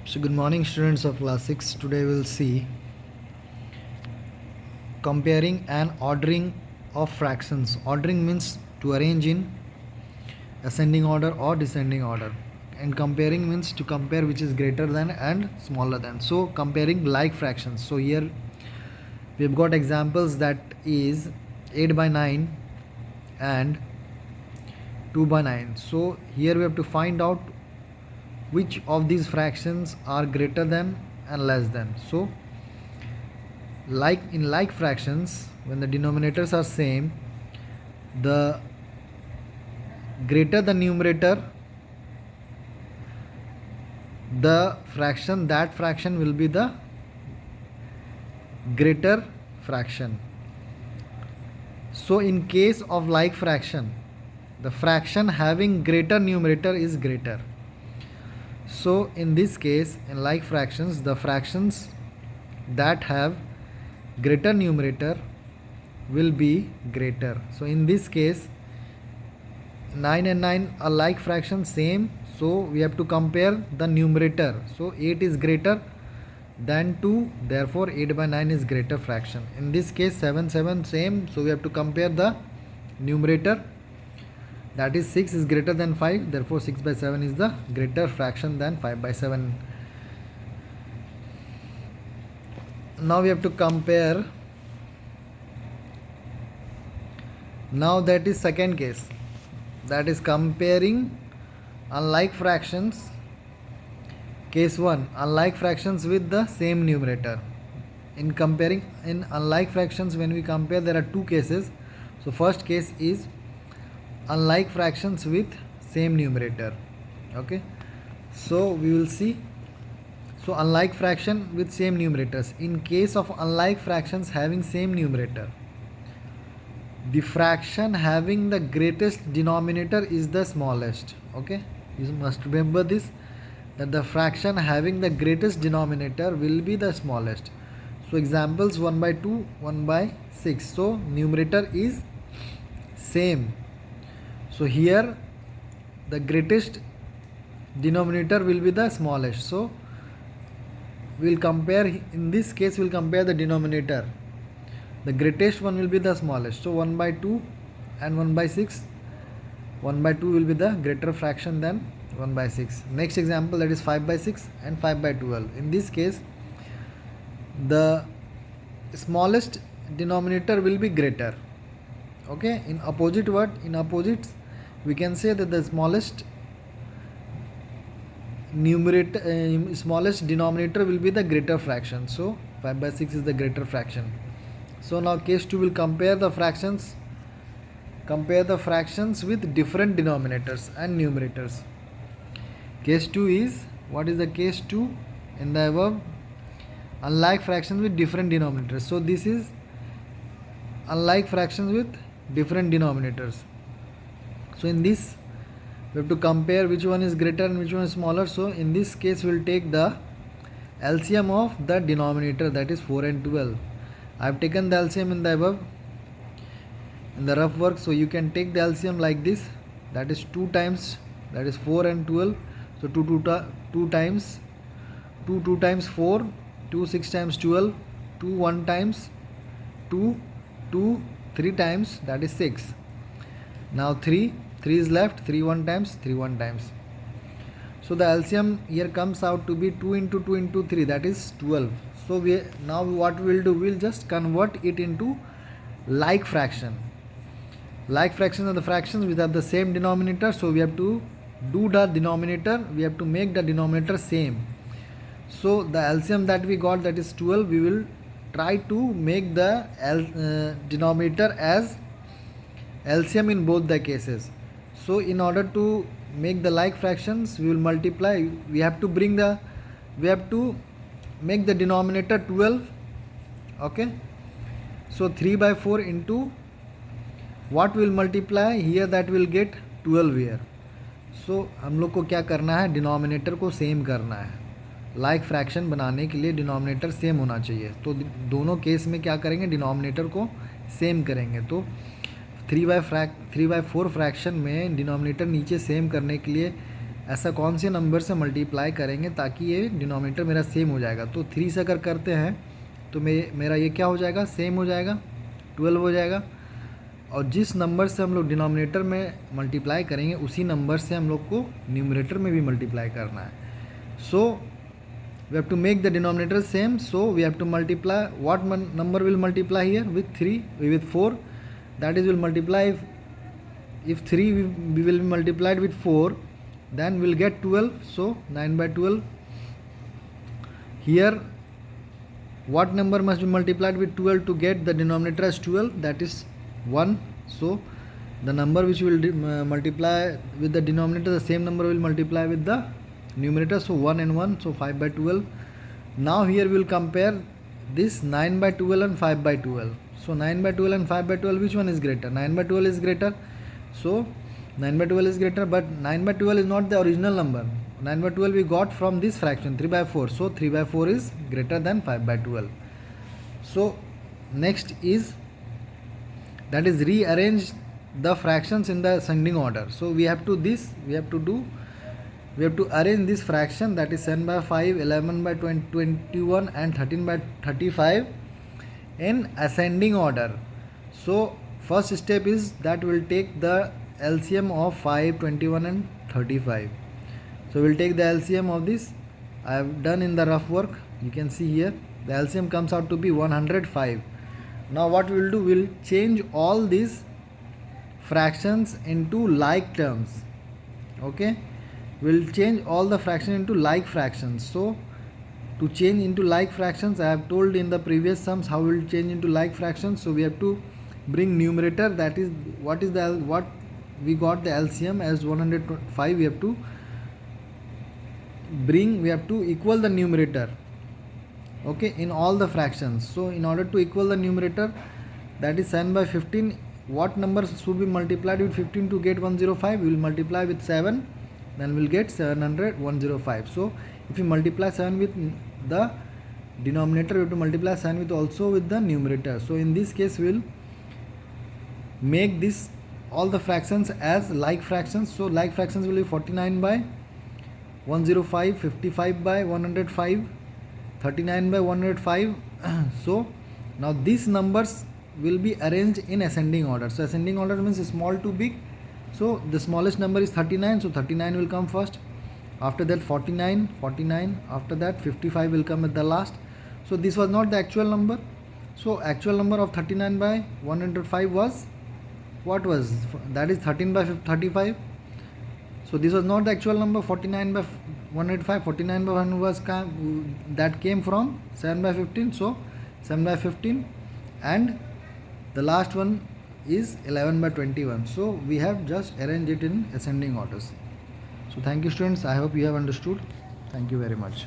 So good morning students of class 6. Today we'll see comparing and ordering of fractions. Ordering means to arrange in ascending order or descending order, and comparing means to compare which is greater than and smaller than. So comparing like fractions. So here we've got examples that is 8 by 9 and 2 by 9. So here we have to find out which of these fractions are greater than and less than. So like in like fractions, when the denominators are same, the greater the numerator, the fraction, that fraction will be the greater fraction. So in case of like fraction, the fraction having greater numerator is greater. So in this case, in like fractions, the fractions that have greater numerator will be greater. So in this case, 9 and 9 are like fractions, same, so we have to compare the numerator. So 8 is greater than 2, therefore 8 by 9 is greater fraction. In this case 7 same, so we have to compare the numerator, that is 6 is greater than 5, therefore 6 by 7 is the greater fraction than 5 by 7. Now we have to compare. Now that is second case, that is comparing unlike fractions. Case 1, unlike fractions with the same numerator. In comparing in unlike fractions, when we compare, there are two cases. So first case is unlike fractions with same numerator. Okay, so we will see. So unlike fraction with same numerators. In case of unlike fractions having same numerator, the fraction having the greatest denominator is the smallest. Okay, you must remember this, that the fraction having the greatest denominator will be the smallest. So examples 1 by 2, 1 by 6. So numerator is same. So here the greatest denominator will be the smallest. So we'll compare, in this case we'll compare the denominator. The greatest one will be the smallest. So 1 by 2 and 1 by 6. 1 by 2 will be the greater fraction than 1 by 6. Next example, that is 5 by 6 and 5 by 12. In this case, the smallest denominator will be greater. Okay, in opposite word, in opposites, we can say that the smallest numerator, smallest denominator will be the greater fraction. So 5 by 6 is the greater fraction. So now case 2 will compare the fractions. Compare the fractions with different denominators and numerators. Case 2 is, what is the case 2 in the above? Unlike fractions with different denominators. So this is unlike fractions with different denominators. So in this we have to compare which one is greater and which one is smaller. So in this case we will take the LCM of the denominator, that is 4 and 12. I have taken the LCM in the above, in the rough work. So you can take the LCM like this, that is 2 times, that is 4 and 12. So 2 times 2 times 4, 2 6 times 12, 2 1 times 2, 2 3 times, that is 6. Now 3 is left, 3 1 times, 3 1 times. So the LCM here comes out to be 2 into 2 into 3, that is 12. So we now what we will do, we will just convert it into like fraction. Like fractions are the fractions which have the same denominator. So we have to do the denominator, we have to make the denominator same. So the LCM that we got, that is 12, we will try to make the denominator as LCM in both the cases. So in order to make the like fractions, we will multiply, we have to make the denominator 12. Okay, so 3 by 4 into what will multiply here, that will get 12 here. So हम लोग को क्या करना है, denominator को same करना है. Like fraction बनाने के लिए डिनोमिनेटर सेम होना चाहिए. तो दोनों केस में क्या करेंगे, डिनोमिनेटर को सेम करेंगे. तो 3 by 4 फ्रैक्शन में डिनोमिनेटर नीचे सेम करने के लिए ऐसा कौन से नंबर से मल्टीप्लाई करेंगे ताकि ये डिनोमिनेटर मेरा सेम हो जाएगा। तो 3 से अगर करते हैं तो मेरा ये क्या हो जाएगा, सेम हो जाएगा, 12 हो जाएगा। और जिस नंबर से हम लोग डिनोमिनेटर में मल्टीप्लाई करेंगे उसी नंबर से हम लोग को न्यूमरेटर में भी मल्टीप्लाई करना है। सो we have to make the denominator same, so we have to multiply. What number will multiply here? With 3, with 4, that is will multiply. If 3 we will be multiplied with 4, then we'll get 12, so 9 by 12. Here what number must be multiplied with 12 to get the denominator as 12? That is 1. So the number which will multiply with the denominator, the same number will multiply with the numerator, so 1 and 1, so 5 by 12. Now here we will compare this 9 by 12 and 5 by 12. So 9 by 12 and 5 by 12, which one is greater? 9 by 12 is greater, so 9 by 12 is greater, but 9 by 12 is not the original number. 9 by 12 we got from this fraction 3 by 4, so 3 by 4 is greater than 5 by 12. So next is, that is, rearrange the fractions in the ascending order. So we have to arrange this fraction, that is 7 by 5, 11 by 21 and 13 by 35 in ascending order. So first step is that we will take the LCM of 5, 21 and 35. So we will take the LCM of this. I have done in the rough work, you can see here the LCM comes out to be 105. Now what we will do, we will change all these fractions into like terms. Okay, we will change all the fractions into like fractions. So to change into like fractions, I have told in the previous sums how we will change into like fractions. So we have to bring numerator, that is what we got the LCM as 105, we have to equal the numerator, okay, in all the fractions. So in order to equal the numerator, that is 7 by 15, what numbers should be multiplied with 15 to get 105? We will multiply with 7, then we will get 105. So if you multiply 7 with the denominator, we have to multiply 7 with also with the numerator. So in this case we will make this all the fractions as like fractions. So like fractions will be 49 by 105, 55 by 105, 39 by 105. So now these numbers will be arranged in ascending order. So ascending order means small to big. So the smallest number is 39, so 39 will come first, after that 49, after that 55 will come at the last. So this was not the actual number. So actual number of 39 by 105 was, what was, that is 13 by 35. So this was not the actual number, 49 by 105, 49 by 1 was that came from 7 by 15, so 7 by 15, and the last one is 11 by 21. So we have just arranged it in ascending orders. So thank you students, I hope you have understood. Thank you very much.